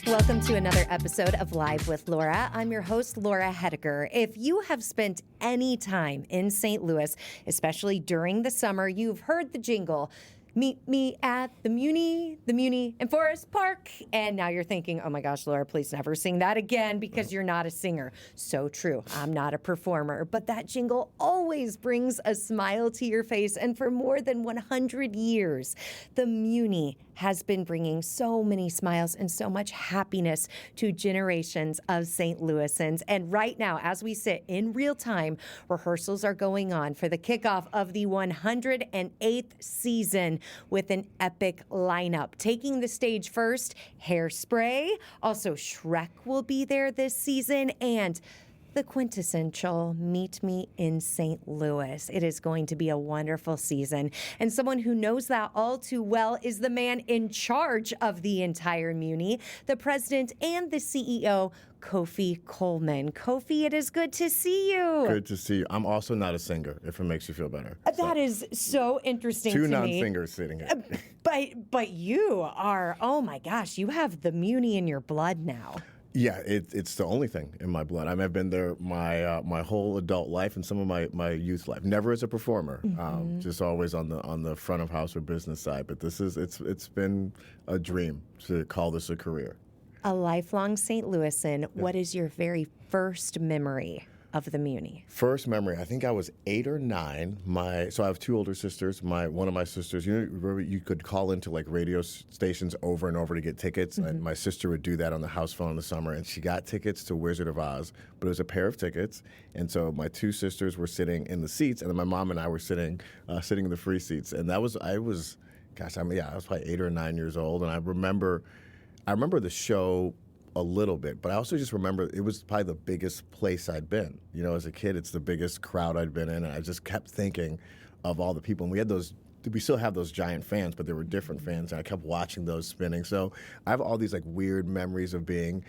Welcome to another episode of Live with Laura. I'm your host, Laura Hediger. If you have spent any time in St. Louis, especially during the summer, you've heard the jingle, "Meet me at the Muny and Forest Park." And now you're thinking, oh my gosh, Laura, please never sing that again because you're not a singer. So true. I'm not a performer. But that jingle always brings a smile to your face. And for more than 100 years, the Muny has been bringing so many smiles and so much happiness to generations of St. Louisans. And right now, as we sit in real time, rehearsals are going on for the kickoff of the 108th season with an epic lineup. Taking the stage first, Hairspray. Also, Shrek will be there this season, and the quintessential Meet Me in St. Louis. It is going to be a wonderful season. And someone who knows that all too well is the man in charge of the entire Muny, the president and the CEO, Kofi Coleman. Kofi, it is good to see you. Good to see you. I'm also not a singer, if it makes you feel better. That is so interesting to me. Two non-singers sitting here. But you are, oh my gosh, you have the Muny in your blood now. Yeah, it's the only thing in my blood. I mean, I've been there my whole adult life and some of my youth life. Never as a performer, just always on the front of house or business side. But it's been a dream to call this a career. A lifelong St. Louisan. Yeah. What is your very first memory of the Muny? First memory, I think I was 8 or 9. So I have two older sisters. One of my sisters, you could call into like radio stations over and over to get tickets, and my sister would do that on the house phone in the summer, and she got tickets to Wizard of Oz, but it was a pair of tickets, and so my two sisters were sitting in the seats, and then my mom and I were sitting in the free seats, and I was probably 8 or 9 years old, and I remember the show a little bit, but I also just remember it was probably the biggest place I'd been. You know, as a kid, it's the biggest crowd I'd been in, and I just kept thinking of all the people. And we still have those giant fans, but there were different fans, and I kept watching those spinning. So I have all these like weird memories of getting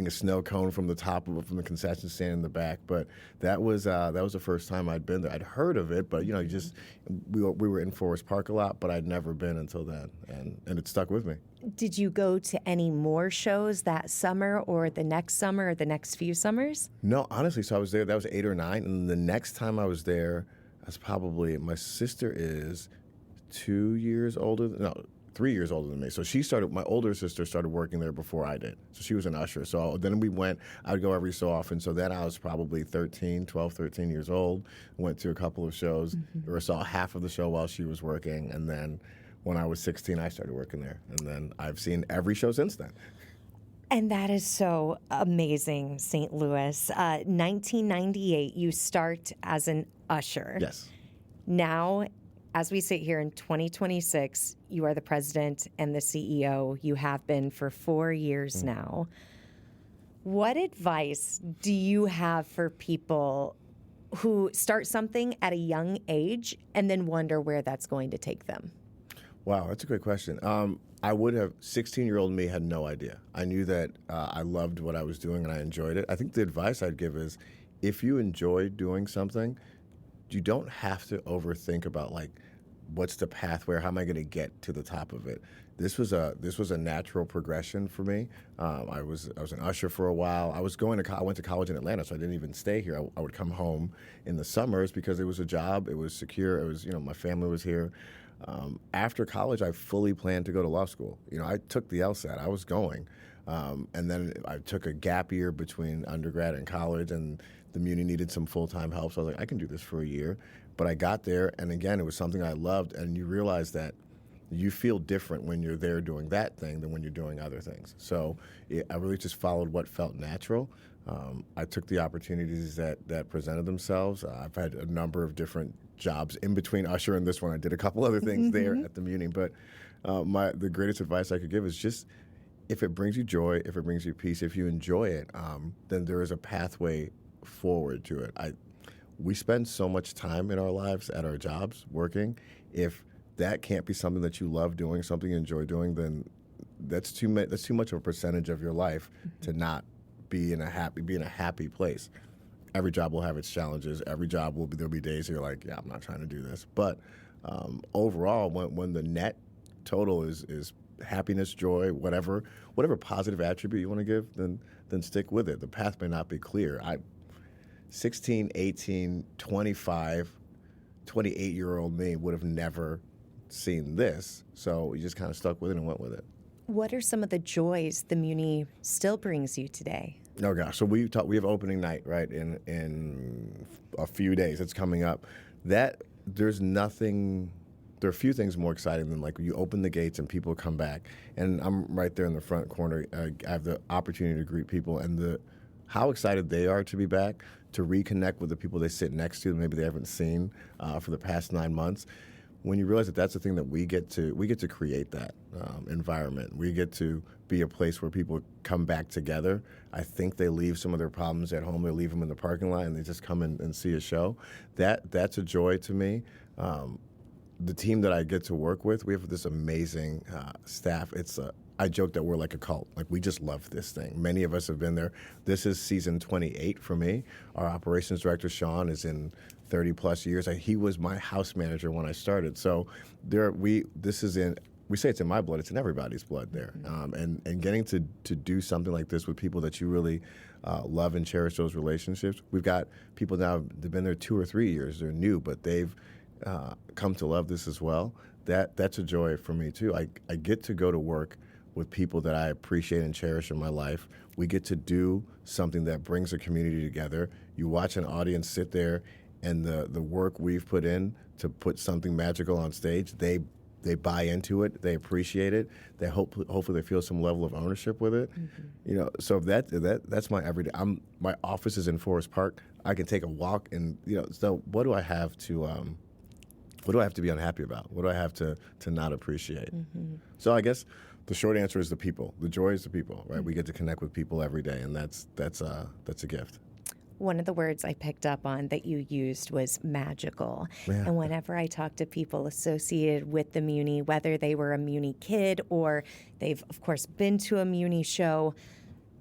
a snow cone from the top of it, from the concession stand in the back. But that was the first time I'd been there. I'd heard of it, but we were in Forest Park a lot, but I'd never been until then, and it stuck with me. Did you go to any more shows that summer or the next summer or the next few summers? No, honestly. So I was there. That was 8 or 9, and the next time I was there, my sister is 3 years older than me. So my older sister started working there before I did. So she was an usher. So then I would go every so often. So then I was probably 12, 13 years old, went to a couple of shows, or saw half of the show while she was working. And then when I was 16, I started working there. And then I've seen every show since then. And that is so amazing, St. Louis. 1998, you start as an usher. Yes. Now, as we sit here in 2026, you are the president and the CEO. You have been for 4 years now. What advice do you have for people who start something at a young age and then wonder where that's going to take them? Wow, that's a great question. 16-year-old me had no idea. I knew that I loved what I was doing and I enjoyed it. I think the advice I'd give is, if you enjoy doing something, you don't have to overthink about like, what's the pathway, or how am I going to get to the top of it? This was a natural progression for me. I was an usher for a while. I went to college in Atlanta, so I didn't even stay here. I would come home in the summers because it was a job. It was secure. It was, my family was here. After college, I fully planned to go to law school. I took the LSAT. I was going. And then I took a gap year between undergrad and college, and the Muny needed some full-time help. So I was like, I can do this for a year. But I got there, and again, it was something I loved, and you realize that you feel different when you're there doing that thing than when you're doing other things. So I really just followed what felt natural. I took the opportunities that presented themselves. I've had a number of different jobs in between usher and this one. I did a couple other things there at the Muny, but the greatest advice I could give is just, if it brings you joy, if it brings you peace, if you enjoy it, then there is a pathway forward to it. We spend so much time in our lives at our jobs working. If that can't be something that you love doing, something you enjoy doing, then that's too much of a percentage of your life to not be in a happy place. Every job will have its challenges. Every job there'll be days you're like, yeah, I'm not trying to do this. But overall, when the net total is happiness, joy, whatever positive attribute you want to give, then stick with it. The path may not be clear. 16, 18, 25, 28-year-old me would have never seen this. So we just kind of stuck with it and went with it. What are some of the joys the Muny still brings you today? Oh gosh, so we have opening night, right, in a few days. It's coming up. There are a few things more exciting than like you open the gates and people come back. And I'm right there in the front corner. I have the opportunity to greet people and how excited they are to be back, to reconnect with the people they sit next to that maybe they haven't seen for the past 9 months. When you realize that that's the thing that we get to create that environment. We get to be a place where people come back together. I think they leave some of their problems at home. They leave them in the parking lot and they just come in and see a show. That's a joy to me. The team that I get to work with, we have this amazing staff. I joke that we're like a cult. Like, we just love this thing. Many of us have been there. This is season 28 for me. Our operations director, Sean, is in 30-plus years. He was my house manager when I started. So we say it's in my blood. It's in everybody's blood there. And getting to do something like this with people that you really love and cherish those relationships. We've got people now, they've been there 2 or 3 years. They're new, but they've come to love this as well. That's a joy for me, too. I get to go to work with people that I appreciate and cherish in my life. We get to do something that brings a community together. You watch an audience sit there, and the work we've put in to put something magical on stage, they buy into it, they appreciate it, they hopefully they feel some level of ownership with it. Mm-hmm. So that's my everyday. My office is in Forest Park. I can take a walk, and so what do I have to be unhappy about? What do I have to not appreciate? Mm-hmm. So I guess the short answer is the people. The joy is the people, right? Mm-hmm. We get to connect with people every day, and that's a gift. One of the words I picked up on that you used was magical. Yeah. And whenever I talk to people associated with the Muny, whether they were a Muny kid or they've, of course, been to a Muny show,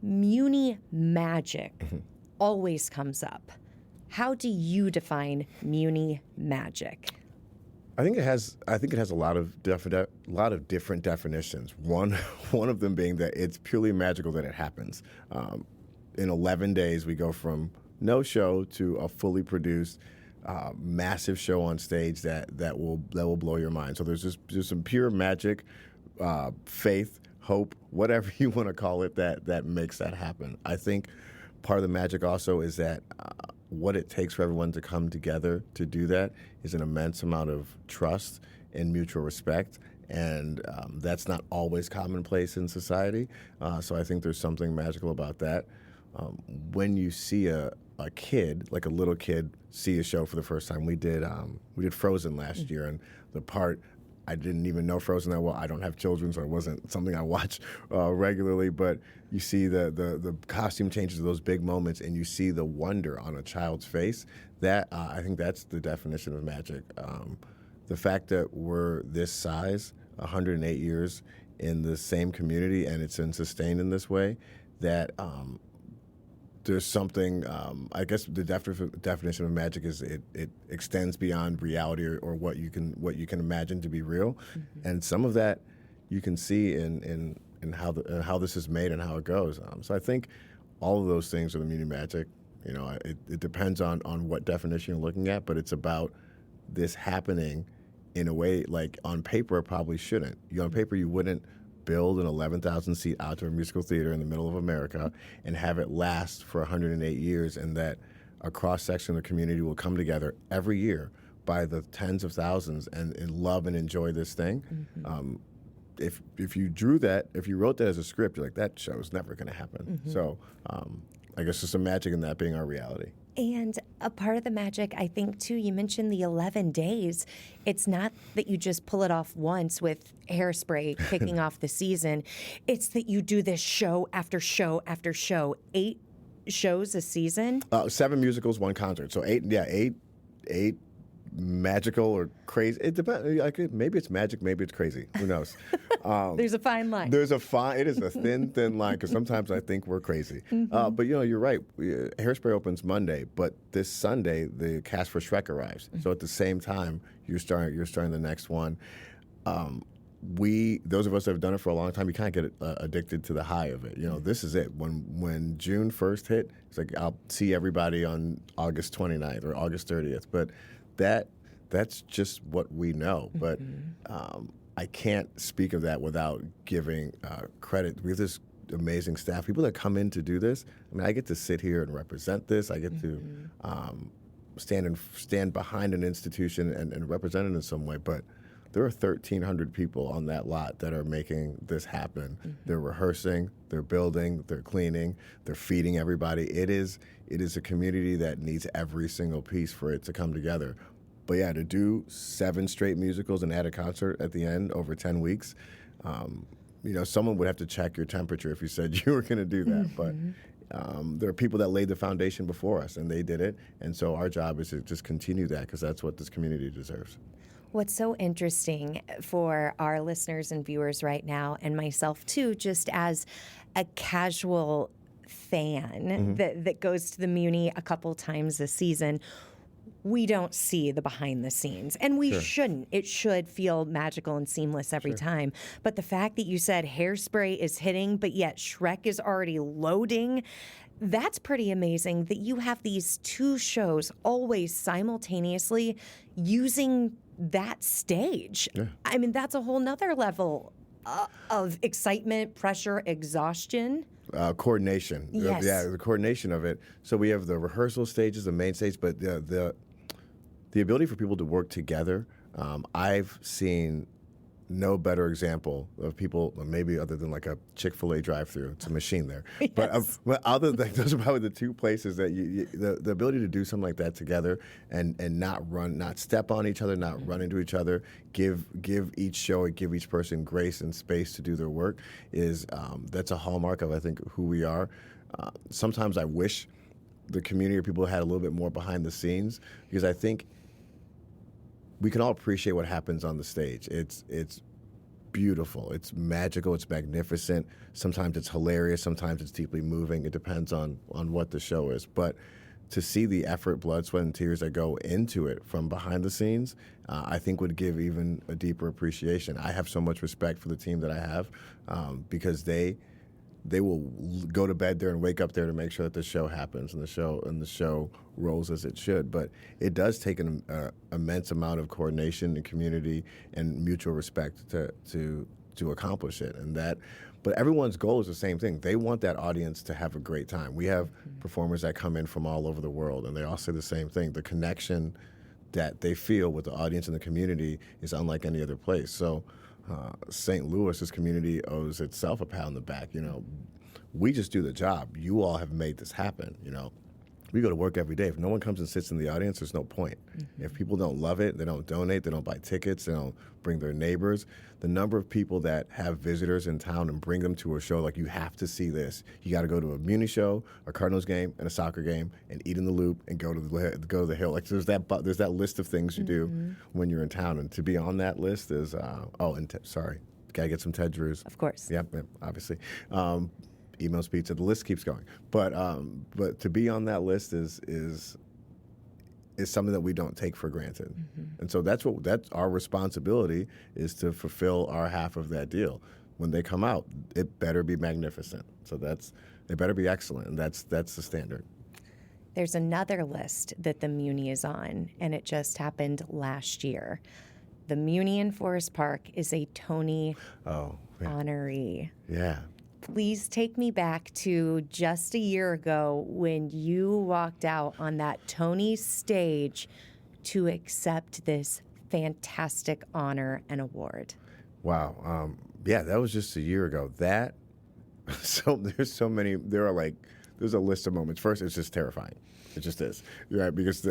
Muny Magic mm-hmm. always comes up. How do you define Muny Magic? I think it has a lot of different definitions. One of them being that it's purely magical that it happens. In 11 days, we go from no show to a fully produced, massive show on stage that will blow your mind. So there's some pure magic, faith, hope, whatever you want to call it, that makes that happen. I think part of the magic also is that what it takes for everyone to come together to do that is an immense amount of trust and mutual respect. And that's not always commonplace in society. So I think there's something magical about that. When you see a kid, like a little kid, see a show for the first time, we did Frozen last year, and the part, I didn't even know Frozen that well. I don't have children, so it wasn't something I watch regularly. But you see the costume changes of those big moments, and you see the wonder on a child's face. That I think that's the definition of magic. The fact that we're this size, 108 years in the same community, and it's been sustained in this way, that there's something. I guess the definition of magic is it extends beyond reality or what you can imagine to be real, mm-hmm. and some of that you can see in how this is made and how it goes. So I think all of those things are the Muny Magic. It depends on what definition you're looking at, but it's about this happening in a way like on paper it probably shouldn't. On paper you wouldn't build an 11,000-seat outdoor musical theater in the middle of America and have it last for 108 years, and that a cross-section of the community will come together every year by the tens of thousands and love and enjoy this thing. Mm-hmm. If you wrote that as a script, you're like, that show's never going to happen. Mm-hmm. So I guess there's some magic in that being our reality. And a part of the magic, I think, too, you mentioned the 11 days. It's not that you just pull it off once with Hairspray kicking off the season. It's that you do this show after show after show, 8 shows a season. 7 musicals, 1 concert. So 8 magical or crazy. It depends. Maybe it's magic, maybe it's crazy. Who knows? There's a fine line. It is a thin line, because sometimes I think we're crazy. Mm-hmm. But you're right. Hairspray opens Monday, but this Sunday the cast for Shrek arrives. Mm-hmm. So at the same time you're starting the next one. those of us that have done it for a long time, you kind of get addicted to the high of it. This is it. When June 1st hit, it's like I'll see everybody on August 29th or August 30th. But that's just what we know. But I can't speak of that without giving credit. We have this amazing staff, people that come in to do this. I mean, I get to sit here and represent this. I get to stand behind an institution and represent it in some way. But there are 1,300 people on that lot that are making this happen. They're rehearsing, they're building, they're cleaning, they're feeding everybody. It is a community that needs every single piece for it to come together. But yeah, to do 7 straight musicals and add a concert at the end over 10 weeks, someone would have to check your temperature if you said you were going to do that. But there are people that laid the foundation before us, and they did it. And so our job is to just continue that, because that's what this community deserves. What's so interesting for our listeners and viewers right now, and myself too, just as a casual fan that goes to the Muny a couple times a season, we don't see the behind the scenes, and we shouldn't. It should feel magical and seamless every time. But the fact that you said Hairspray is hitting, but yet Shrek is already loading, that's pretty amazing that you have these 2 shows always simultaneously using that stage. Yeah. I mean, that's a whole nother level of excitement, pressure, exhaustion. Coordination. Yes. Yeah, the coordination of it. So we have the rehearsal stages, the main stage, but the ability for people to work together. I've seen no better example of people, maybe other than like a Chick-fil-A drive-through. It's a machine there. Yes. But other than those are probably the 2 places that the ability to do something like that together and not step on each other, not run into each other, give each show and give each person grace and space to do their work is that's a hallmark of, I think, who we are. Sometimes I wish the community or people had a little bit more behind the scenes, because I think we can all appreciate what happens on the stage. It's beautiful. It's magical. It's magnificent. Sometimes it's hilarious. Sometimes it's deeply moving. It depends on what the show is. But to see the effort, blood, sweat, and tears that go into it from behind the scenes, I think would give even a deeper appreciation. I have so much respect for the team that I have, because they will go to bed there and wake up there to make sure that the show happens and the show rolls as it should. But it does take an immense amount of coordination and community and mutual respect to accomplish it. But everyone's goal is the same thing. They want that audience to have a great time. We have performers that come in from all over the world, and they all say the same thing. The connection that they feel with the audience and the community is unlike any other place. So St. Louis, this community owes itself a pat on the back. We just do the job. You all have made this happen. We go to work every day. If no one comes and sits in the audience, there's no point. If people don't love it, they don't donate, they don't buy tickets, they don't bring their neighbors. The number of people that have visitors in town and bring them to a show, like, you have to see this. You got to go to a Muny show, a Cardinals game, and a soccer game, and eat in the Loop and go to the Hill. Like, there's that list of things you do when you're in town, and to be on that list is sorry, gotta get some Ted Drews. Of course. Yep, obviously. Emails, pizza, the list keeps going. But to be on that list is something that we don't take for granted. And so that's our responsibility, is to fulfill our half of that deal. When they come out, it better be magnificent. So it better be excellent, and that's the standard. There's another list that the Muny is on, and it just happened last year. The Muny in Forest Park is a Tony honoree. Yeah. Please take me back to just a year ago when you walked out on that Tony stage to accept this fantastic honor and award. Wow. Yeah, that was just a year ago. There's a list of moments. First, it's just terrifying. It just is. Right? Because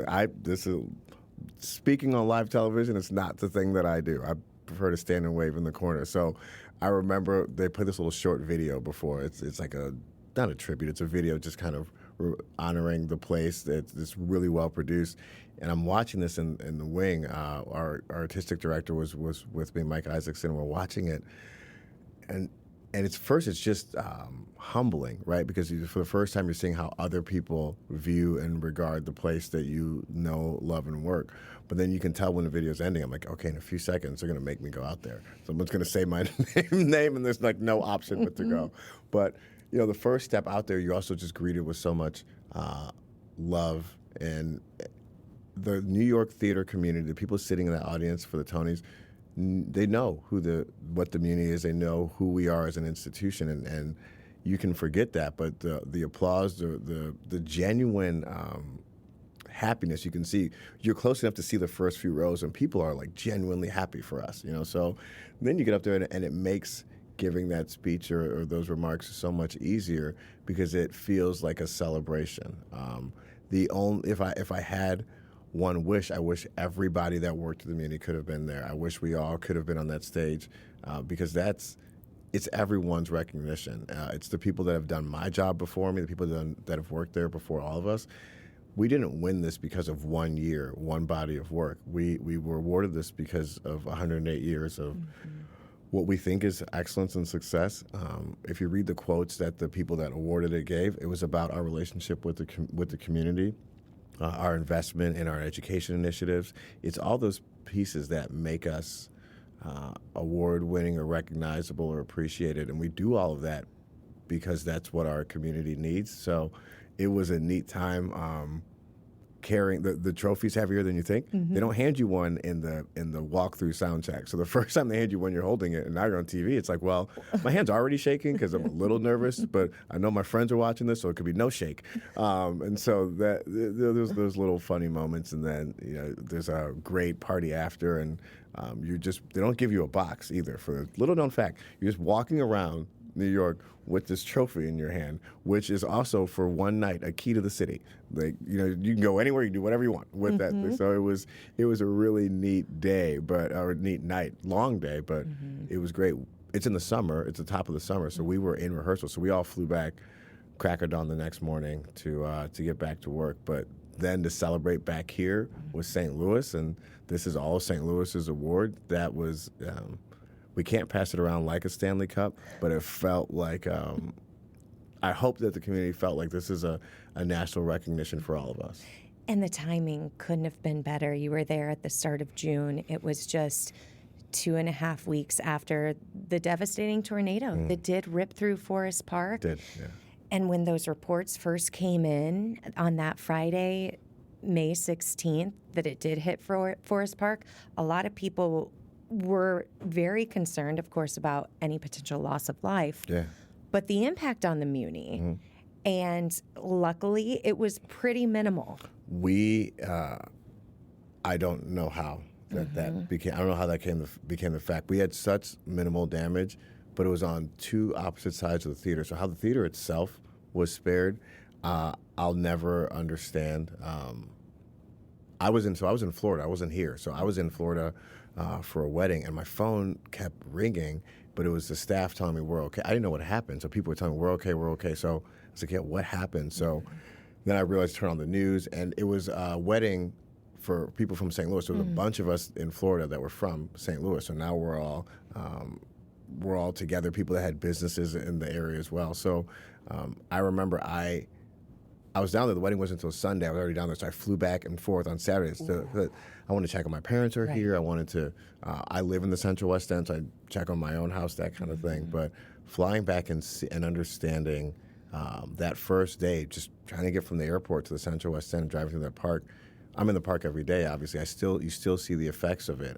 speaking on live television, it's not the thing that I do. I prefer to stand and wave in the corner. So I remember they put this little short video before. It's like not a tribute. It's a video just kind of honoring the place. It's really well produced. And I'm watching this in the wing. Our artistic director was with me, Mike Isaacson. We're watching it, and and it's just humbling, right? Because for the first time, you're seeing how other people view and regard the place that you know, love, and work. But then you can tell when the video's ending. I'm like, okay, in a few seconds, they're going to make me go out there. Someone's going to say my name, and there's like no option but to go. But the first step out there, you're also just greeted with so much love. And the New York theater community, the people sitting in the audience for the Tonys, they know what the Muny is. They know who we are as an institution, and you can forget that. But the applause, the genuine happiness you can see. You're close enough to see the first few rows, and people are like genuinely happy for us. So then you get up there, and it makes giving that speech or those remarks so much easier because it feels like a celebration. If I had one wish, I wish everybody that worked at the Muny could have been there. I wish we all could have been on that stage because it's everyone's recognition. It's the people that have done my job before me, the people that have worked there before all of us. We didn't win this because of 1 year, one body of work. We were awarded this because of 108 years of what we think is excellence and success. If you read the quotes that the people that awarded it gave, it was about our relationship with the community. Our investment in our education initiatives. It's all those pieces that make us award-winning or recognizable or appreciated, and we do all of that because that's what our community needs. So it was a neat time carrying the trophy's heavier than you think. They don't hand you one in the walkthrough sound check. So the first time they hand you one, you're holding it, and now you're on TV. It's like, well, my hand's already shaking because I'm a little nervous, but I know my friends are watching this, so it could be no shake. And so there's those little funny moments, and then there's a great party after, and they don't give you a box either. For a little known fact, you're just walking around New York with this trophy in your hand, which is also for one night a key to the city. Like you can go anywhere, you can do whatever you want with that. So it was a really neat day, or neat night, long day, but it was great. It's in the summer. It's the top of the summer, so we were in rehearsal. So we all flew back crack of dawn the next morning to get back to work. But then to celebrate back here with St. Louis, and this is all St. Louis's award. That was. We can't pass it around like a Stanley Cup, but it felt like, I hope that the community felt like this is a national recognition for all of us. And the timing couldn't have been better. You were there at the start of June. It was just 2.5 weeks after the devastating tornado that did rip through Forest Park. Did, yeah. And when those reports first came in on that Friday, May 16th, that it did hit Forest Park, a lot of people were very concerned, of course, about any potential loss of life. Yeah. But the impact on the Muny, and luckily, it was pretty minimal. I don't know how that became. I don't know how that became the fact. We had such minimal damage, but it was on two opposite sides of the theater. So how the theater itself was spared, I'll never understand. I was in Florida. I wasn't here, so I was in Florida for a wedding, and my phone kept ringing, but it was the staff telling me we're okay. I didn't know what happened, so people were telling me we're okay. So I was like, yeah, what happened? So then I realized to turn on the news, and it was a wedding for people from St. Louis. There was a bunch of us in Florida that were from St. Louis, so now we're all together. People that had businesses in the area as well. So I remember I was down there. The wedding wasn't until Sunday. I was already down there, so I flew back and forth on Saturdays. I wanted to check on my parents are here. I wanted to. I live in the Central West End, so I check on my own house, that kind of thing. But flying back and understanding that first day, just trying to get from the airport to the Central West End, driving through that park. I'm in the park every day. Obviously, you still see the effects of it.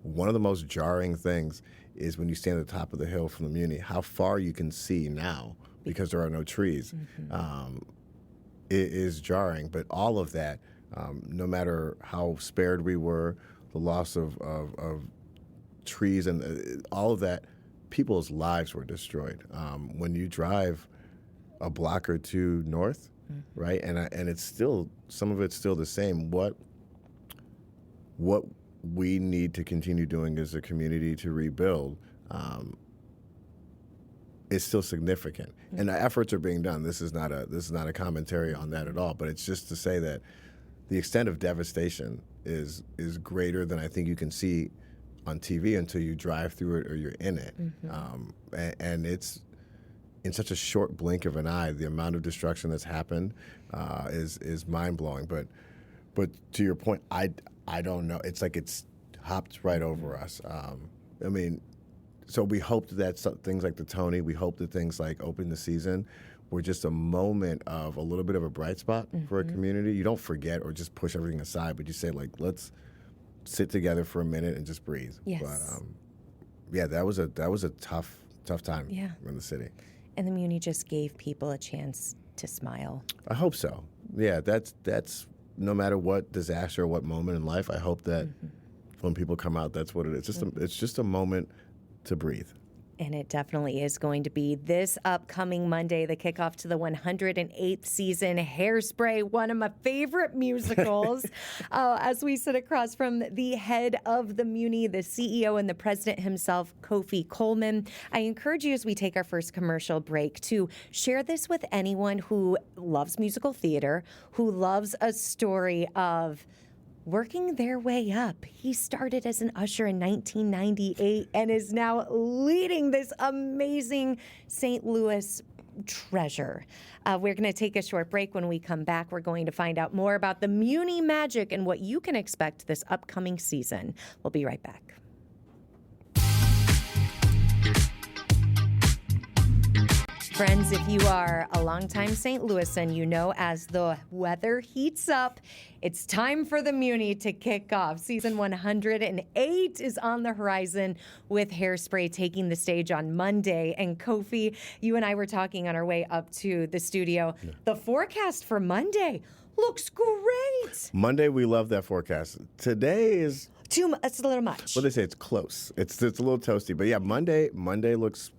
One of the most jarring things is when you stand at the top of the hill from the Muny, how far you can see now because there are no trees. It is jarring, but all of that, no matter how spared we were, the loss of trees and all of that, people's lives were destroyed. When you drive a block or two north, right, and it's still, some of it's still the same. What we need to continue doing as a community to rebuild is still significant, and the efforts are being done. This is not a commentary on that at all, but it's just to say that the extent of devastation is greater than I think you can see on TV until you drive through it or you're in it. And it's in such a short blink of an eye, the amount of destruction that's happened is mind-blowing. But to your point, I don't know. It's like it's hopped right over us. I mean, so we hope that things like the Tony, we hope that things like Open the Season were just a moment of a little bit of a bright spot for a community. You don't forget or just push everything aside, but you say, like, let's sit together for a minute and just breathe. Yes. But yeah, that was a tough time in the city. And the Muny just gave people a chance to smile. I hope so. Yeah, that's no matter what disaster or what moment in life, I hope that when people come out, that's what it is. It's just a moment to breathe. And it definitely is going to be this upcoming Monday, the kickoff to the 108th season. Hairspray, one of my favorite musicals. As we sit across from the head of the Muny, the CEO and the president himself, Kofi Coleman. I encourage you, as we take our first commercial break, to share this with anyone who loves musical theater, who loves a story of working their way up. He started as an usher in 1998 and is now leading this amazing St. Louis treasure. We're going to take a short break. When we come back, we're going to find out more about the Muny Magic and what you can expect this upcoming season. We'll be right back. Friends, if you are a longtime St. Louisan, you know as the weather heats up, it's time for the Muny to kick off. Season 108 is on the horizon with Hairspray taking the stage on Monday. And Kofi, you and I were talking on our way up to the studio. Yeah. The forecast for Monday looks great. Monday, we love that forecast. Today is... It's a little much. Well, they say it's close. It's a little toasty. But yeah, Monday looks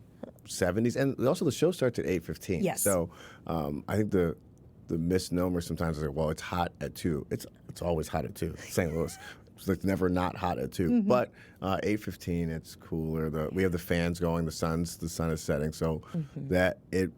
70s, and also the show starts at 8:15. Yes. So I think the misnomer sometimes is like, well, it's hot at 2. It's always hot at 2. St. Louis. It's never not hot at 2. But 8:15, it's cooler. We have the fans going. The sun is setting. So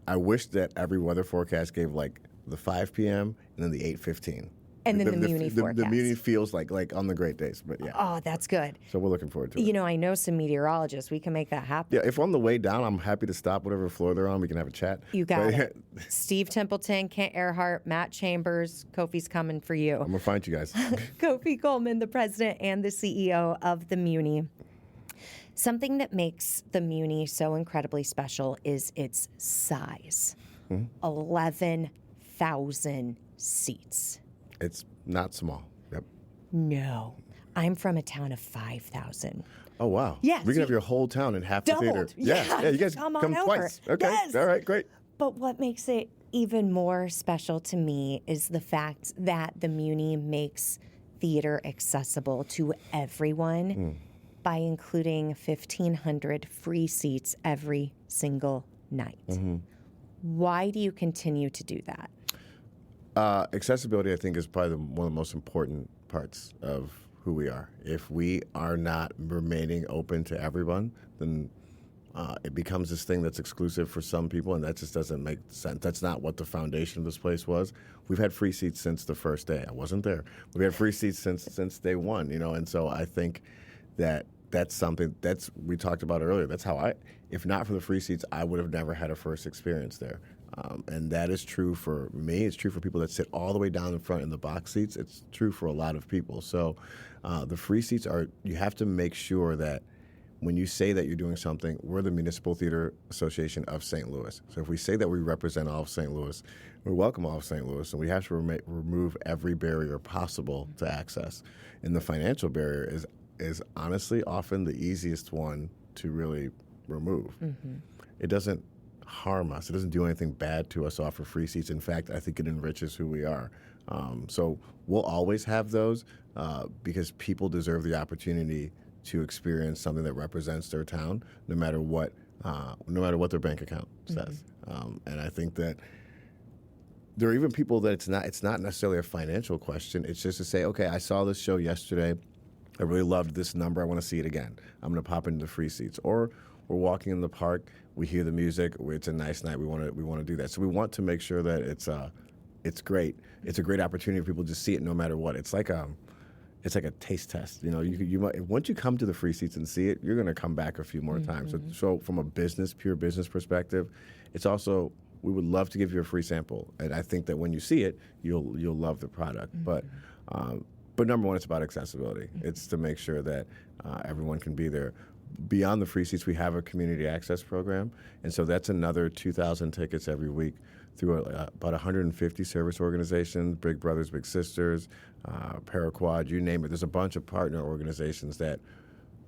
I wish that every weather forecast gave like the 5 p.m. and then the 8:15. And then the Muny forecast. The Muny feels like on the great days, but yeah. Oh, that's good. So we're looking forward to it. You know, I know some meteorologists. We can make that happen. Yeah, if on the way down, I'm happy to stop whatever floor they're on. We can have a chat. You got it. Steve Templeton, Kent Earhart, Matt Chambers. Kofi's coming for you. I'm going to find you guys. Kofi Coleman, the president and the CEO of the Muny. Something that makes the Muny so incredibly special is its size. 11,000 seats. It's not small. Yep. No. I'm from a town of 5,000. Oh, wow. Yes. We can have your whole town in half the theater. Yeah, you guys come twice. Over. Okay. Yes. All right, great. But what makes it even more special to me is the fact that the Muny makes theater accessible to everyone by including 1,500 free seats every single night. Why do you continue to do that? Accessibility, I think, is probably one of the most important parts of who we are. If we are not remaining open to everyone, then it becomes this thing that's exclusive for some people, and that just doesn't make sense. That's not what the foundation of this place was. We've had free seats since the first day. I wasn't there. We had free seats since day one, and so I think that's something we talked about earlier. That's how if not for the free seats, I would have never had a first experience there. And that is true for me. It's true for people that sit all the way down in front in the box seats. It's true for a lot of people. So the free seats you have to make sure that when you say that you're doing something, we're the Municipal Theater Association of St. Louis. So if we say that we represent all of St. Louis, we welcome all of St. Louis, and we have to remove every barrier possible to access. And the financial barrier is honestly often the easiest one to really remove. It doesn't harm us. It doesn't do anything bad to us to offer free seats. In fact, I think it enriches who we are. So we'll always have those because people deserve the opportunity to experience something that represents their town, no matter what their bank account says. And I think that there are even people that it's not necessarily a financial question. It's just to say, okay, I saw this show yesterday. I really loved this number. I want to see it again. I'm going to pop into the free seats. Or we're walking in the park. We hear the music. It's a nice night. We want to do that. So we want to make sure that it's great. It's a great opportunity for people to see it no matter what. It's like it's like a taste test. You know, you might, once you come to the free seats and see it, you're going to come back a few more times. So from a pure business perspective, it's also, we would love to give you a free sample, and I think that when you see it, you'll love the product. But number one, it's about accessibility. It's to make sure that everyone can be there. Beyond the free seats, we have a community access program, and so that's another 2,000 tickets every week through about 150 service organizations, Big Brothers Big Sisters, Paraquad, you name it. There's a bunch of partner organizations that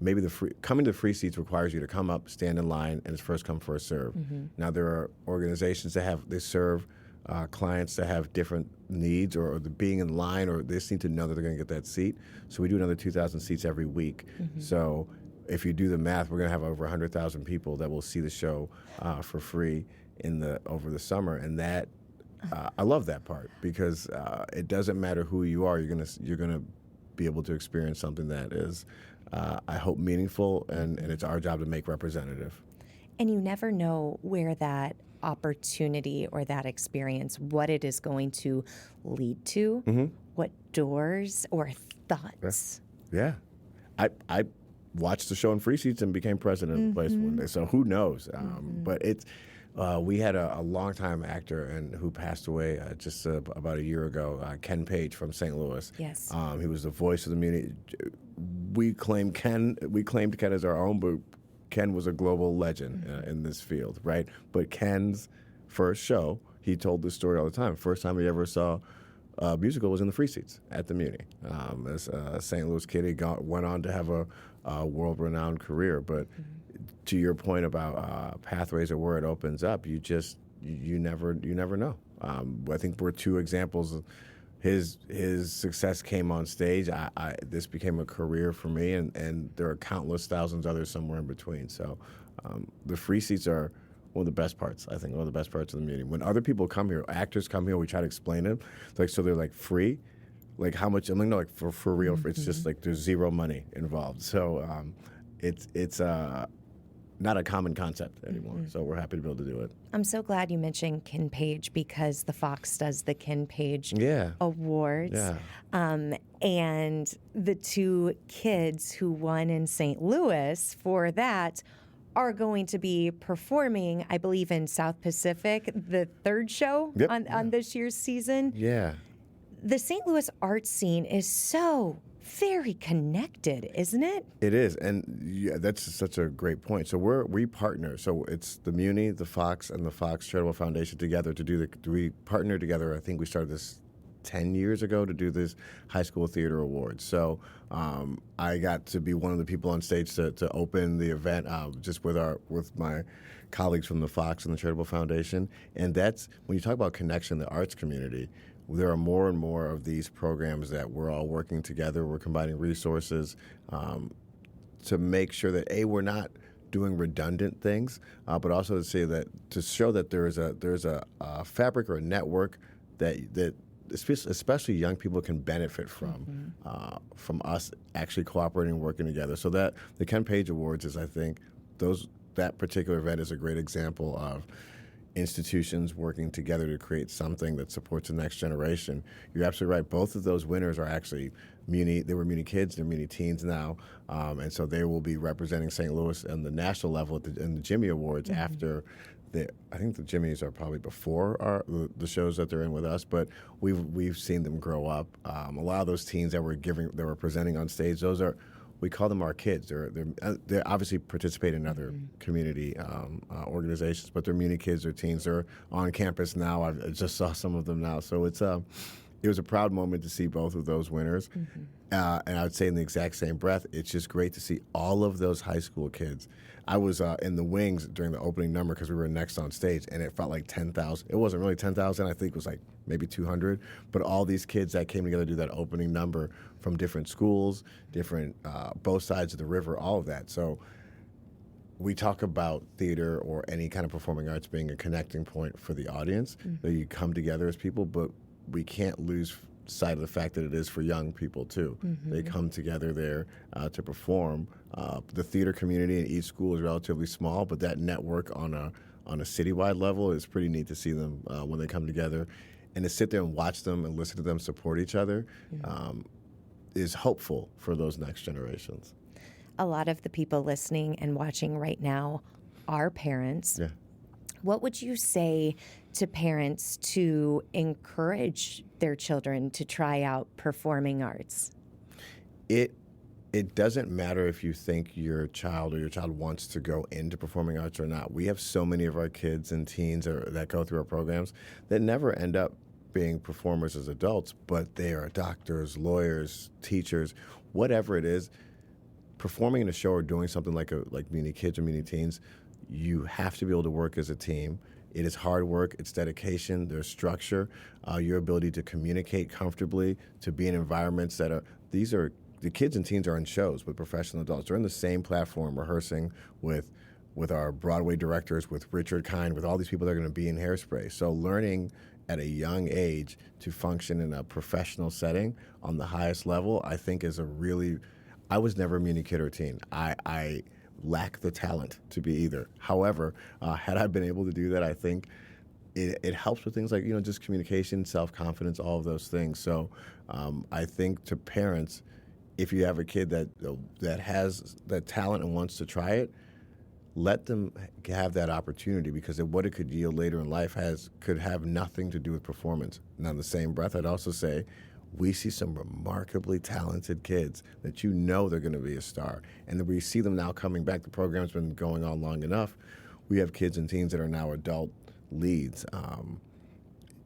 maybe coming to free seats requires you to come up, stand in line, and it's first come, first serve. Now there are organizations that serve clients that have different needs, or the being in line, or they just need to know that they're going to get that seat. So we do another 2,000 seats every week. So if you do the math, we're going to have over 100,000 people that will see the show for free over the summer, and that I love that part, because it doesn't matter who you are. You're gonna be able to experience something that is, I hope, meaningful, and it's our job to make representative. And you never know where that opportunity or that experience, what it is going to lead to, what doors or thoughts. Yeah. I watched the show in free seats and became president of the place one day, so who knows? But it's, we had a longtime actor who passed away just about a year ago, Ken Page from St. Louis. Yes. He was the voice of the Muny. We claimed Ken as our own, but Ken was a global legend in this field, right? But Ken's first show, he told this story all the time. First time he ever saw a musical was in the free seats at the Muny. As a St. Louis kid, he went on to have a world-renowned career. But to your point about pathways or where it opens up, you never know. I think we're two examples. His success came on stage. This became a career for me, and there are countless thousands others somewhere in between. So the free seats are one of the best parts, I think, one of the best parts of the meeting. When other people come here, actors come here, we try to explain it. So they're like, free? Like how much? I'm like, no, like for real. It's just like there's zero money involved. So it's not a common concept anymore. So we're happy to be able to do it. I'm so glad you mentioned Ken Page, because the Fox does the Ken Page Awards. Yeah. And the two kids who won in St. Louis for that are going to be performing, I believe, in South Pacific, the third show on this year's season. Yeah. The St. Louis art scene is so very connected, isn't it? It is, and that's such a great point. So we partner. So it's the Muny, the Fox, and the Fox Charitable Foundation together we partner together. I think we started this 10 years ago to do this high school theater awards. So I got to be one of the people on stage to open the event just with my colleagues from the Fox and the Charitable Foundation. And that's, when you talk about connection, the arts community, there are more and more of these programs that we're all working together. We're combining resources to make sure that, we're not doing redundant things, but also to show that there's a fabric or a network that especially young people can benefit from us actually cooperating and working together. So that the Ken Page Awards is, I think, that particular event is a great example of institutions working together to create something that supports the next generation. You're absolutely right. Both of those winners are actually Muny. They were Muny kids. They're Muny teens now, and so they will be representing St. Louis on the national level in the Jimmy Awards after. I think the Jimmys are probably before the shows that they're in with us, but we've seen them grow up. A lot of those teens that were presenting on stage, we call them our kids. They obviously participate in other community organizations, but they're Muny kids or teens. They're on campus now. I just saw some of them now, so it was a proud moment to see both of those winners. And I would say in the exact same breath, it's just great to see all of those high school kids. I was in the wings during the opening number because we were next on stage, and it felt like 10,000. It wasn't really 10,000. I think it was like maybe 200. But all these kids that came together to do that opening number from different schools, different both sides of the river, all of that. So we talk about theater or any kind of performing arts being a connecting point for the audience, that you come together as people, but we can't lose sight of the fact that it is for young people too. They come together there to perform. The theater community in each school is relatively small, but that network on a citywide level is pretty neat to see them when they come together, and to sit there and watch them and listen to them support each other. is hopeful for those next generations. A lot of the people listening and watching right now are parents. Yeah. What would you say to parents to encourage their children to try out performing arts? It doesn't matter if you think your child wants to go into performing arts or not. We have so many of our kids and teens that go through our programs that never end up being performers as adults, but they are doctors, lawyers, teachers, whatever it is. Performing in a show or doing something like Muny Kids or Muny Teens, you have to be able to work as a team. It is hard work. It's dedication. There's structure. Your ability to communicate comfortably, to be in environments that are the kids and teens are in shows with professional adults. They're in the same platform rehearsing with our Broadway directors, with Richard Kind, with all these people that are going to be in Hairspray. So learning at a young age to function in a professional setting on the highest level, I think is I was never a Muny Kid or teen. I lack the talent to be either. However, had I been able to do that, I think it helps with things like, just communication, self-confidence, all of those things. So I think to parents, if you have a kid that has that talent and wants to try it, let them have that opportunity, because what it could yield later in life could have nothing to do with performance. Now, in the same breath, I'd also say we see some remarkably talented kids that they're going to be a star. And then we see them now coming back. The program's been going on long enough. We have kids and teens that are now adult leads.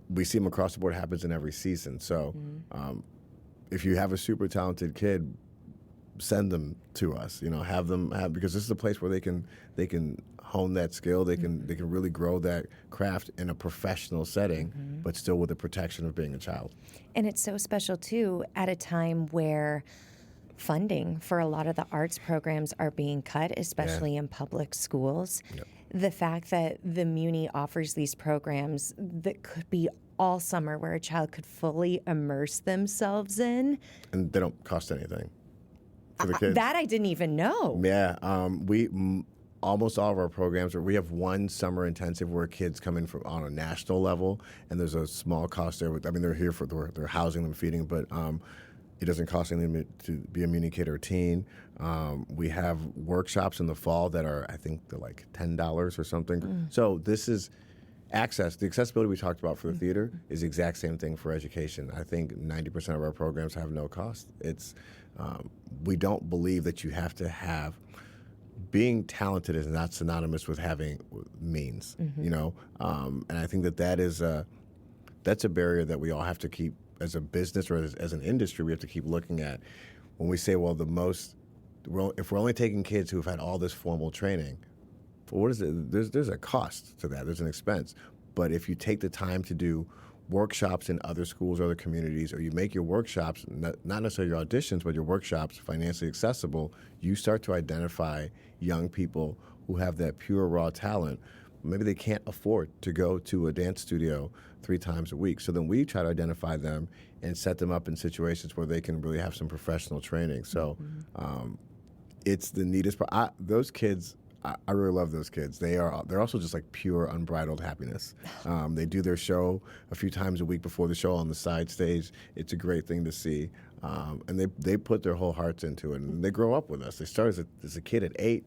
We see them across the board. It happens in every season. So if you have a super talented kid, send them to us. Because this is a place where they can hone that skill. They can really grow that craft in a professional setting, but still with the protection of being a child. And it's so special too at a time where funding for a lot of the arts programs are being cut, especially in public schools. Yep. The fact that the Muny offers these programs that could be all summer, where a child could fully immerse themselves in. And they don't cost anything for the kids. That I didn't even know. Yeah. Almost all of our programs, we have one summer intensive where kids come in on a national level, and there's a small cost there. They're here they're housing them, feeding, but it doesn't cost anything to be a Muny Kid or teen. We have workshops in the fall that are, I think, they're like $10 or something. So this is access. The accessibility we talked about for the theater is the exact same thing for education. I think 90% of our programs have no cost. We don't believe that you have to have. Being talented is not synonymous with having means, and I think that's a barrier that we all have to keep as a business or as an industry. We have to keep looking at when we say, if we're only taking kids who have had all this formal training, what is it? There's a cost to that. There's an expense. But if you take the time to do workshops in other schools or other communities, or you make your workshops, not necessarily your auditions, but your workshops financially accessible, you start to identify young people who have that pure raw talent. Maybe they can't afford to go to a dance studio 3 times a week. So then we try to identify them and set them up in situations where they can really have some professional training. So it's the neatest part. Those kids, I really love those kids. They're also just like pure unbridled happiness. They do their show a few times a week before the show on the side stage. It's a great thing to see. And they put their whole hearts into it. And they grow up with us. They start as a kid at 8.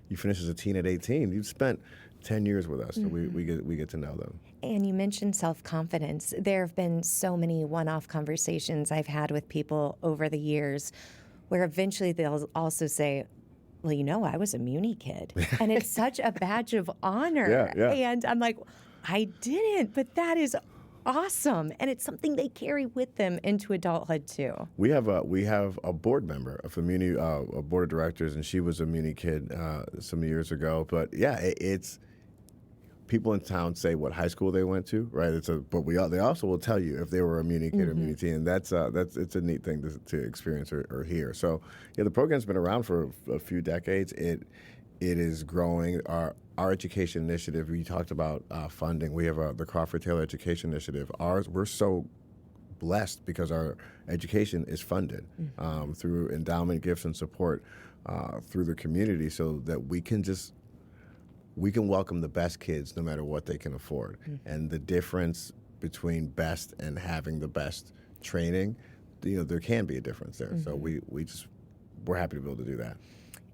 You finish as a teen at 18. You've spent 10 years with us. So we get to know them. And you mentioned self-confidence. There have been so many one-off conversations I've had with people over the years where eventually they'll also say, well, I was a Muny Kid. And it's such a badge of honor. Yeah. And I'm like, I didn't, but that is awesome. And it's something they carry with them into adulthood too. We have a board member of the Muny, a board of directors, and she was a Muny Kid some years ago. But yeah, it's people in town say what high school they went to, right? They also will tell you if they were a Muny Kid or Muny Teen. And that's it's a neat thing to experience or hear. So yeah, the program's been around for a few decades. It is growing. Our education initiative, we talked about funding. We have the Crawford Taylor Education Initiative. We're so blessed because our education is funded through endowment gifts and support through the community, so that we can welcome the best kids no matter what they can afford. And the difference between best and having the best training, there can be a difference there. So we're happy to be able to do that.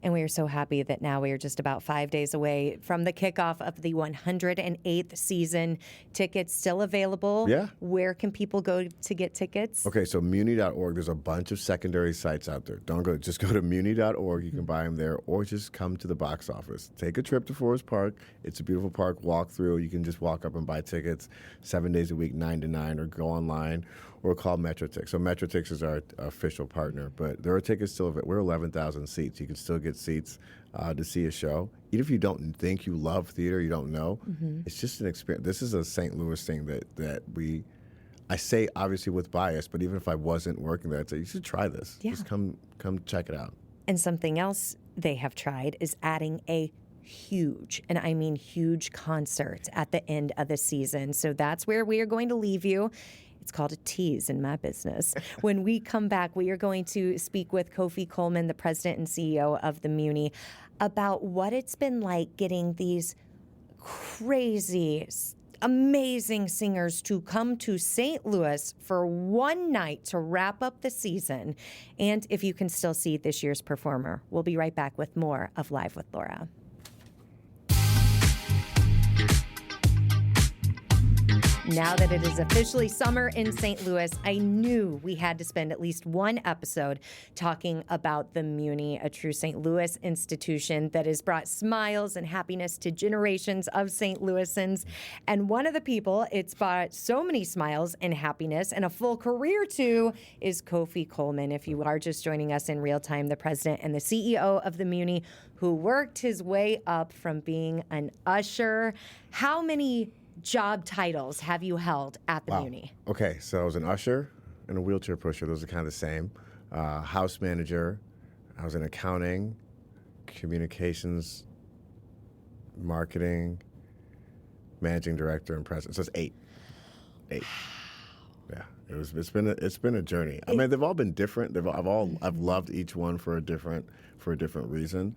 And we are so happy that now we are just about 5 days away from the kickoff of the 108th season. Tickets still available. Yeah. Where can people go to get tickets? Okay, so Muny.org, there's a bunch of secondary sites out there. Just go to Muny.org. You can buy them there, or just come to the box office. Take a trip to Forest Park. It's a beautiful park. Walk through. You can just walk up and buy tickets 7 days a week, 9 to 9, or go online, or call MetroTix. So MetroTix is our official partner, but there are tickets still available. We're 11,000 seats. You can still get seats to see a show. Even if you don't think you love theater, you don't know, it's just an experience. This is a St. Louis thing that I say obviously with bias, but even if I wasn't working there, I'd say you should try this. Yeah. Just come check it out. And something else they have tried is adding a huge, and I mean huge, concert at the end of the season. So that's where we are going to leave you. It's called a tease in my business. When we come back, we are going to speak with Kofi Coleman, the president and CEO of the Muny, about what it's been like getting these crazy, amazing singers to come to St. Louis for one night to wrap up the season, and if you can still see this year's performer. We'll be right back with more of Live with Laura. Now that it is officially summer in St. Louis, I knew we had to spend at least one episode talking about the Muny, a true St. Louis institution that has brought smiles and happiness to generations of St. Louisans. And one of the people it's brought so many smiles and happiness and a full career to is Kofi Coleman. If you are just joining us in real time, the president and the CEO of the Muny, who worked his way up from being an usher. How many job titles have you held at the Muny? Okay, so I was an usher and a wheelchair pusher. Those are kind of the same. House manager. I was in accounting, communications, marketing, managing director, and president. So it's eight. Yeah, it's been a journey. I mean, they've all been different. I've loved each one for a different reason.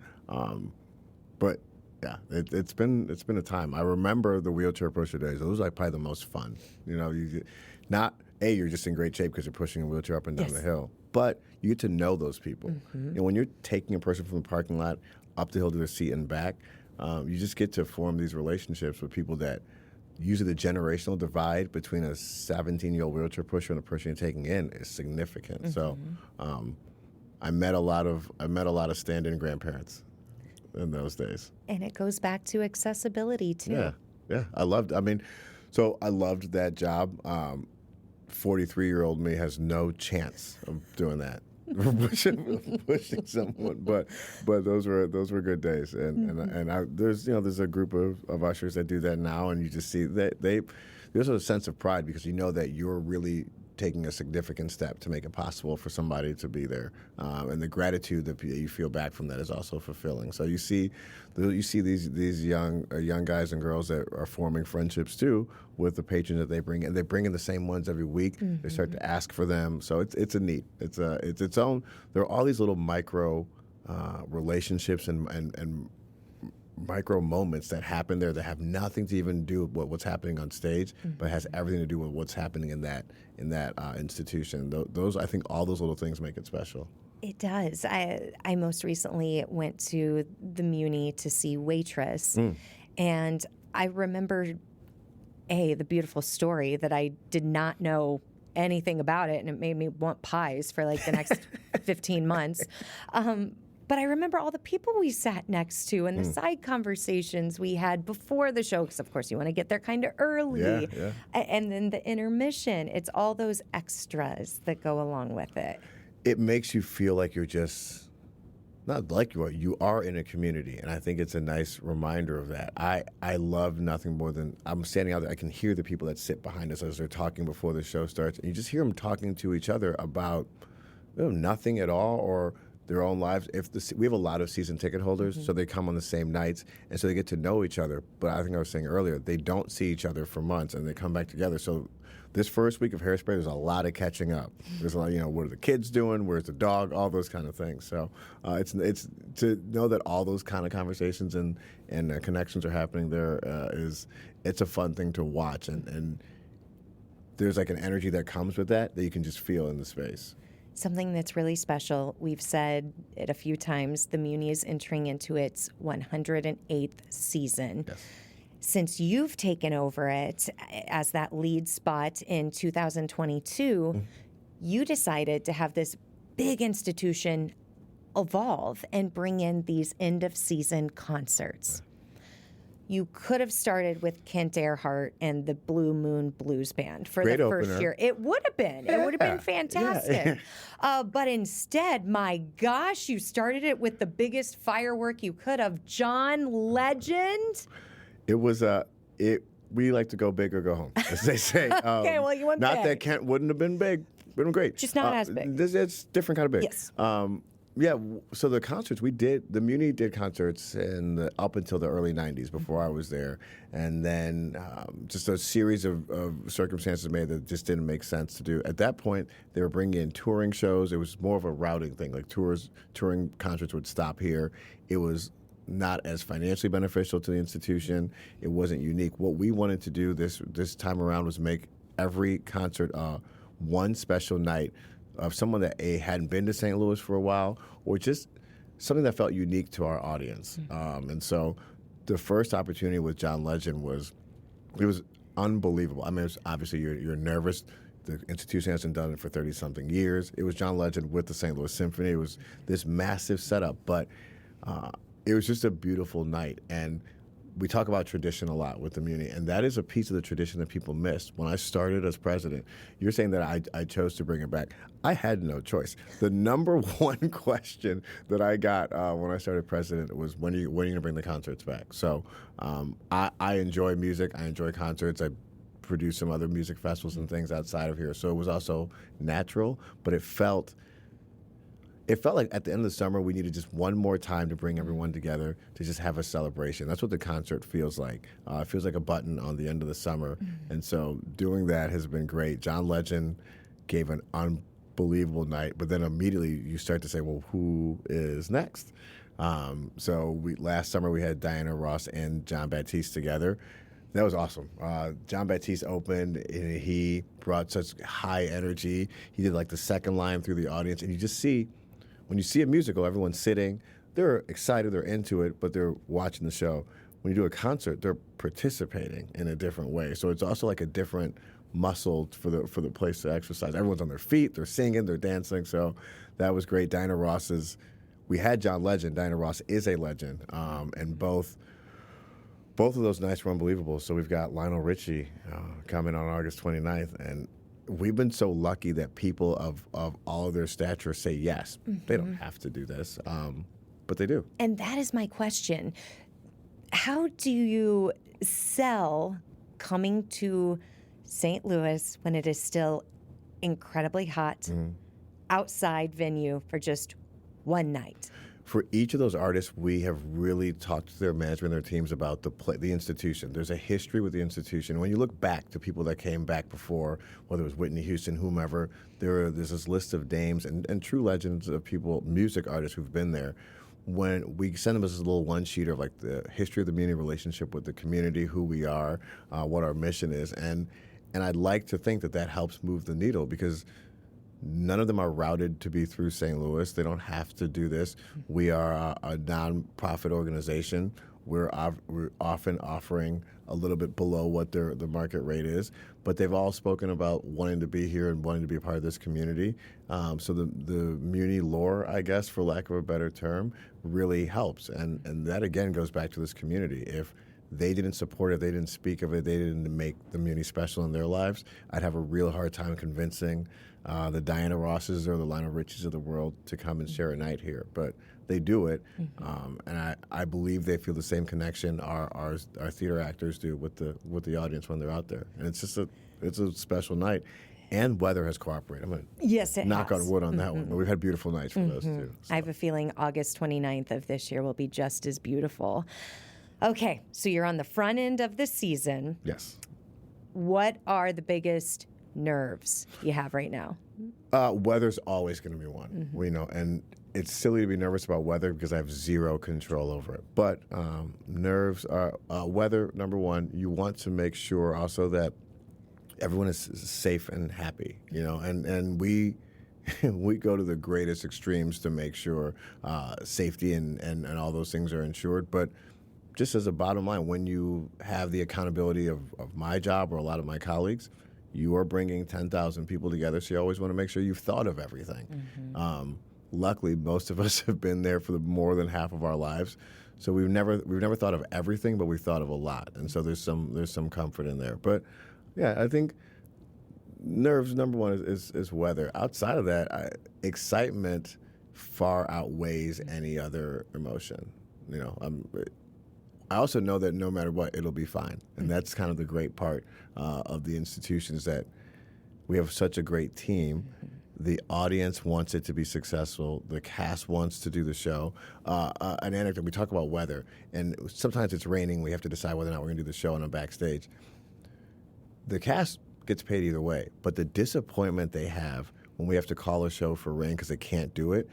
But yeah, it's been a time. I remember the wheelchair pusher days. Those are probably the most fun. You're just in great shape because you're pushing a wheelchair up and down the hill, but you get to know those people. When you're taking a person from the parking lot up the hill to their seat and back, you just get to form these relationships with people that usually the generational divide between a 17-year-old wheelchair pusher and the person you're taking in is significant. So I met a lot of stand-in grandparents in those days. And it goes back to accessibility too. Yeah. I loved that job. 43-year-old me has no chance of doing that. pushing someone, but those were good days, and there's a group of ushers that do that now, and you just see that there's a sense of pride because you know that you're really taking a significant step to make it possible for somebody to be there, and the gratitude that you feel back from that is also fulfilling. So you see these young guys and girls that are forming friendships too with the patrons that they bring, and they bring in the same ones every week. They start to ask for them, so it's its own. There are all these little micro relationships and micro moments that happen there that have nothing to even do with what's happening on stage, but has everything to do with what's happening in that institution. Those, I think, all those little things make it special. It does. I most recently went to the Muny to see Waitress, and I remember the beautiful story that I did not know anything about it, and it made me want pies for like the next 15 months. But I remember all the people we sat next to and the side conversations we had before the show, because, of course, you want to get there kind of early. Yeah. And then the intermission. It's all those extras that go along with it. It makes you feel like you're just, not like you are in a community. And I think it's a nice reminder of that. I love nothing more than, I'm standing out there, I can hear the people that sit behind us as they're talking before the show starts. And you just hear them talking to each other about nothing at all, or their own lives. We have a lot of season ticket holders, so they come on the same nights, and so they get to know each other. But I think I was saying earlier, they don't see each other for months, and they come back together. So this first week of Hairspray, there's a lot of catching up. There's a lot, what are the kids doing? Where's the dog? All those kind of things. So it's to know that all those kind of conversations and connections are happening there it's a fun thing to watch, and there's like an energy that comes with that you can just feel in the space. Something that's really special, we've said it a few times, the Muny is entering into its 108th season. Yes. Since you've taken over it as that lead spot in 2022, you decided to have this big institution evolve and bring in these end-of-season concerts. You could have started with Kent Earhart and the Blue Moon Blues Band for Great the opener. first year. It would have been. It would have been fantastic. But instead, my gosh, you started it with the biggest firework you could have. John Legend. It was we like to go big or go home, as they say. Okay, well, you went not big. that Kent wouldn't have been big, would have been great. Just not as big. It's different kind of big. Yes. So the concerts the Muny did concerts up until the early 90s before I was there. And then just a series of circumstances made that just didn't make sense to do. At that point, they were bringing in touring shows. It was more of a routing thing. Like touring concerts would stop here. It was not as financially beneficial to the institution. It wasn't unique. What we wanted to do this time around was make every concert one special night of someone that hadn't been to St. Louis for a while, or just something that felt unique to our audience. And so the first opportunity with John Legend was unbelievable. I mean, it was, obviously you're nervous. The institution hasn't done it for 30-something years. It was John Legend with the St. Louis Symphony. It was this massive setup, but it was just a beautiful night. And we talk about tradition a lot with the Muny, and that is a piece of the tradition that people missed. When I started as president, you're saying that I chose to bring it back. I had no choice. The number one question that I got when I started president was, when are you going to bring the concerts back? So I enjoy music. I enjoy concerts. I produce some other music festivals and things outside of here. So it was also natural, but it felt like at the end of the summer, we needed just one more time to bring everyone together to just have a celebration. That's what the concert feels like. It feels like a button on the end of the summer. And so doing that has been great. John Legend gave an unbelievable night, but then immediately you start to say, well, who is next? So last summer we had Diana Ross and John Baptiste together. That was awesome. John Baptiste opened, and he brought such high energy. He did like the second line through the audience, and you just see, when you see a musical, everyone's sitting, they're excited, they're into it, but they're watching the show. When you do a concert, they're participating in a different way. So it's also like a different muscle for the place to exercise. Everyone's on their feet, they're singing, they're dancing. So that was great. We had John Legend. Diana Ross is a legend, and both of those nights were unbelievable. So we've got Lionel Richie coming on August 29th, and we've been so lucky that people of all of their stature say yes. They don't have to do this, but they do. And that is my question. How do you sell coming to St. Louis when it is still incredibly hot, outside venue for just one night? For each of those artists, we have really talked to their management and their teams about the institution. There's a history with the institution. When you look back to people that came back before, whether it was Whitney Houston, whomever, there's this list of names and true legends of people, music artists who've been there. When we send them this little one-sheeter of like the history of the Muny relationship with the community, who we are, what our mission is, and I'd like to think that helps move the needle, because none of them are routed to be through St. Louis. They don't have to do this. We are a nonprofit organization. We're often offering a little bit below what the market rate is, but they've all spoken about wanting to be here and wanting to be a part of this community. So the Muny lore, I guess, for lack of a better term, really helps. And that, again, goes back to this community. If they didn't support it, they didn't speak of it, they didn't make the Muny special in their lives, I'd have a real hard time convincing the Diana Rosses or the Lionel Richies of the world to come and share a night here. But they do it, and I believe they feel the same connection our theater actors do with the audience when they're out there. And it's just it's a special night. And weather has cooperated. I'm going to knock on wood on that one, but we've had beautiful nights for those too. So. I have a feeling August 29th of this year will be just as beautiful. Okay, so you're on the front end of the season. Yes. What are the biggest nerves you have right now? Weather's always going to be one. We know, and it's silly to be nervous about weather because I have zero control over it. But nerves are weather, number one. You want to make sure also that everyone is safe and happy, and we we go to the greatest extremes to make sure safety and all those things are ensured. But just as a bottom line, when you have the accountability of my job or a lot of my colleagues, you are bringing 10,000 people together, so you always want to make sure you've thought of everything. Luckily, most of us have been there for more than half of our lives, so we've never thought of everything, but we've thought of a lot, and so there's some comfort in there. But yeah, I think nerves, number one, is weather. Outside of that, excitement far outweighs any other emotion. I also know that no matter what, it'll be fine. And that's kind of the great part of the institution, is that we have such a great team. The audience wants it to be successful. The cast wants to do the show. An anecdote, we talk about weather, and sometimes it's raining. We have to decide whether or not we're going to do the show on a backstage. The cast gets paid either way, but the disappointment they have when we have to call a show for rain because they can't do it.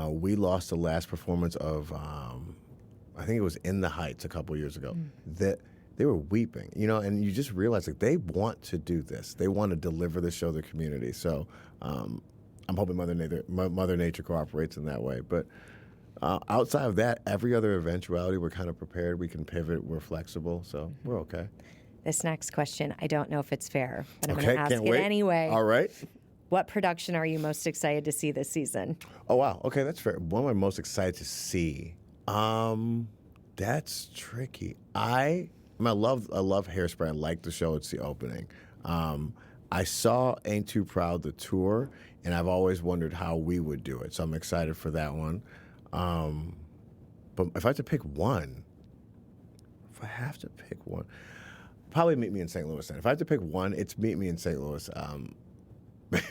We lost the last performance of, I think it was In the Heights a couple years ago. That they were weeping, and you just realize they want to do this. They want to deliver the show to the community. So I'm hoping Mother Nature cooperates in that way. But outside of that, every other eventuality, we're kind of prepared. We can pivot. We're flexible. So we're okay. This next question, I don't know if it's fair, but I'm going to ask can't it wait. anyway. All right. What production are you most excited to see this season? Oh, wow. Okay, that's fair. What am I most excited to see? That's tricky. I love Hairspray. I like the show. It's the opening. I saw Ain't Too Proud, the tour, and I've always wondered how we would do it. So I'm excited for that one. But if I have to pick one, probably Meet Me in St. Louis. Then. If I have to pick one, it's Meet Me in St. Louis,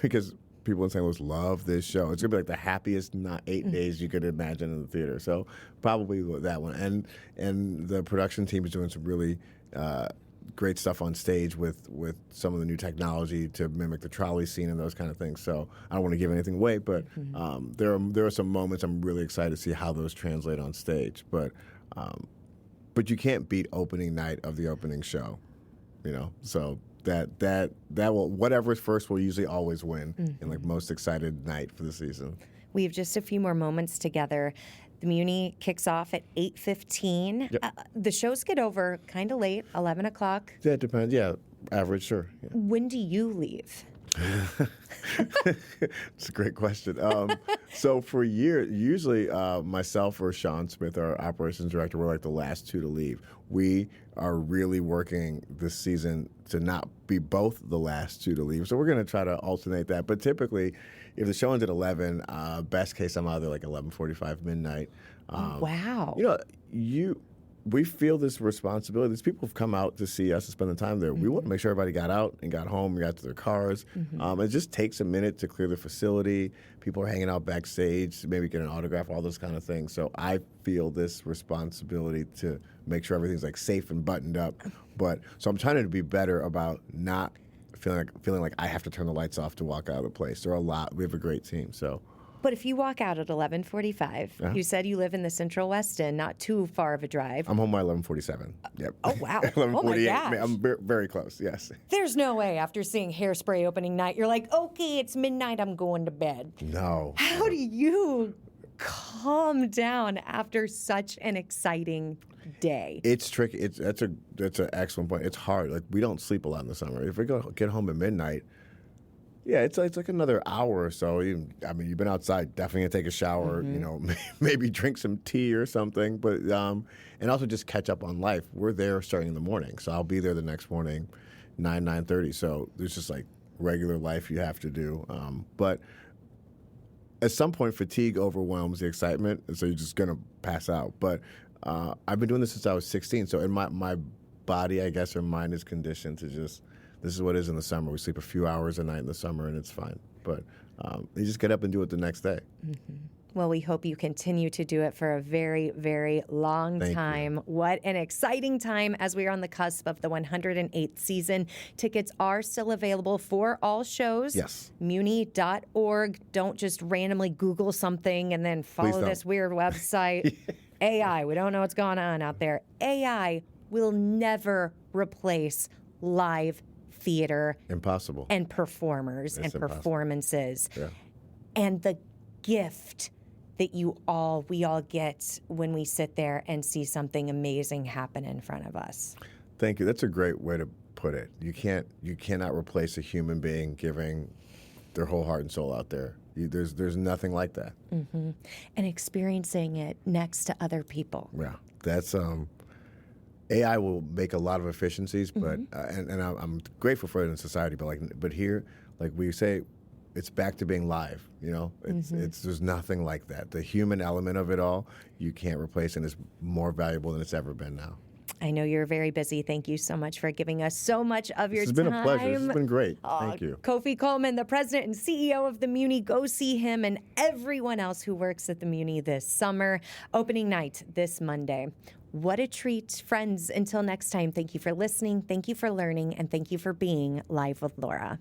because people in St. Louis love this show. It's gonna be like the happiest 8 days you could imagine in the theater. So probably that one. And the production team is doing some really great stuff on stage with some of the new technology to mimic the trolley scene and those kind of things. So I don't want to give anything away, but there are some moments I'm really excited to see how those translate on stage. But you can't beat opening night of the opening show. So that will, whatever's first will usually always win in most excited night for the season. We have just a few more moments together. The Muny kicks off at 8:15. Yep. The shows get over kind of late, 11 o'clock. Yeah, it depends. Yeah, average, sure. Yeah. When do you leave? It's a great question. So for years, usually myself or Sean Smith, our operations director, we're the last two to leave. We are really working this season to not be both the last two to leave. So we're going to try to alternate that. But typically, if the show ends at 11, best case, I'm out there 11:45, midnight. Wow. We feel this responsibility. These people have come out to see us and spend the time there. We want to make sure everybody got out and got home and got to their cars. It just takes a minute to clear the facility. People are hanging out backstage, maybe get an autograph, all those kind of things. So I feel this responsibility to make sure everything's safe and buttoned up. So I'm trying to be better about not feeling like I have to turn the lights off to walk out of the place. We have a great team, so. But if you walk out at 11:45, you said you live in the Central West End, not too far of a drive. I'm home by 11:47. Yep. Oh, wow. 11:48. Oh, my gosh. I'm very close, yes. There's no way after seeing Hairspray opening night, you're like, okay, it's midnight, I'm going to bed. No. How do you calm down after such an exciting day? It's tricky. That's an excellent point. It's hard. We don't sleep a lot in the summer. If we get home at midnight, yeah, it's another hour or so. You've been outside, definitely gonna take a shower. Maybe drink some tea or something. But and also just catch up on life. We're there starting in the morning, so I'll be there the next morning, 9:30. So there's just regular life you have to do. But at some point, fatigue overwhelms the excitement, and so you're just gonna pass out. But I've been doing this since I was 16, so in my body, I guess, or mind is conditioned to just. This is what it is in the summer. We sleep a few hours a night in the summer, and it's fine. But you just get up and do it the next day. Well, we hope you continue to do it for a very, very long time. What an exciting time as we are on the cusp of the 108th season. Tickets are still available for all shows. Yes. Muny.org. Don't just randomly Google something and then follow this weird website. AI, we don't know what's going on out there. AI will never replace live theater Impossible. and performers It's and impossible. performances. Yeah. And the gift that we all get when we sit there and see something amazing happen in front of us. Thank you. That's a great way to put it. You cannot replace a human being giving their whole heart and soul out there. There's nothing like that. Mm-hmm. And experiencing it next to other people. Yeah, that's AI will make a lot of efficiencies, but and I'm grateful for it in society. But here, like we say, it's back to being live. You know, it's there's nothing like that. The human element of it all, you can't replace, and it's more valuable than it's ever been now. I know you're very busy. Thank you so much for giving us so much of your time. This has been a pleasure. This has been great. Thank you. Kofi Coleman, the president and CEO of the Muny. Go see him and everyone else who works at the Muny this summer. Opening night this Monday. What a treat, friends. Until next time, thank you for listening, thank you for learning, and thank you for being Live with Laura.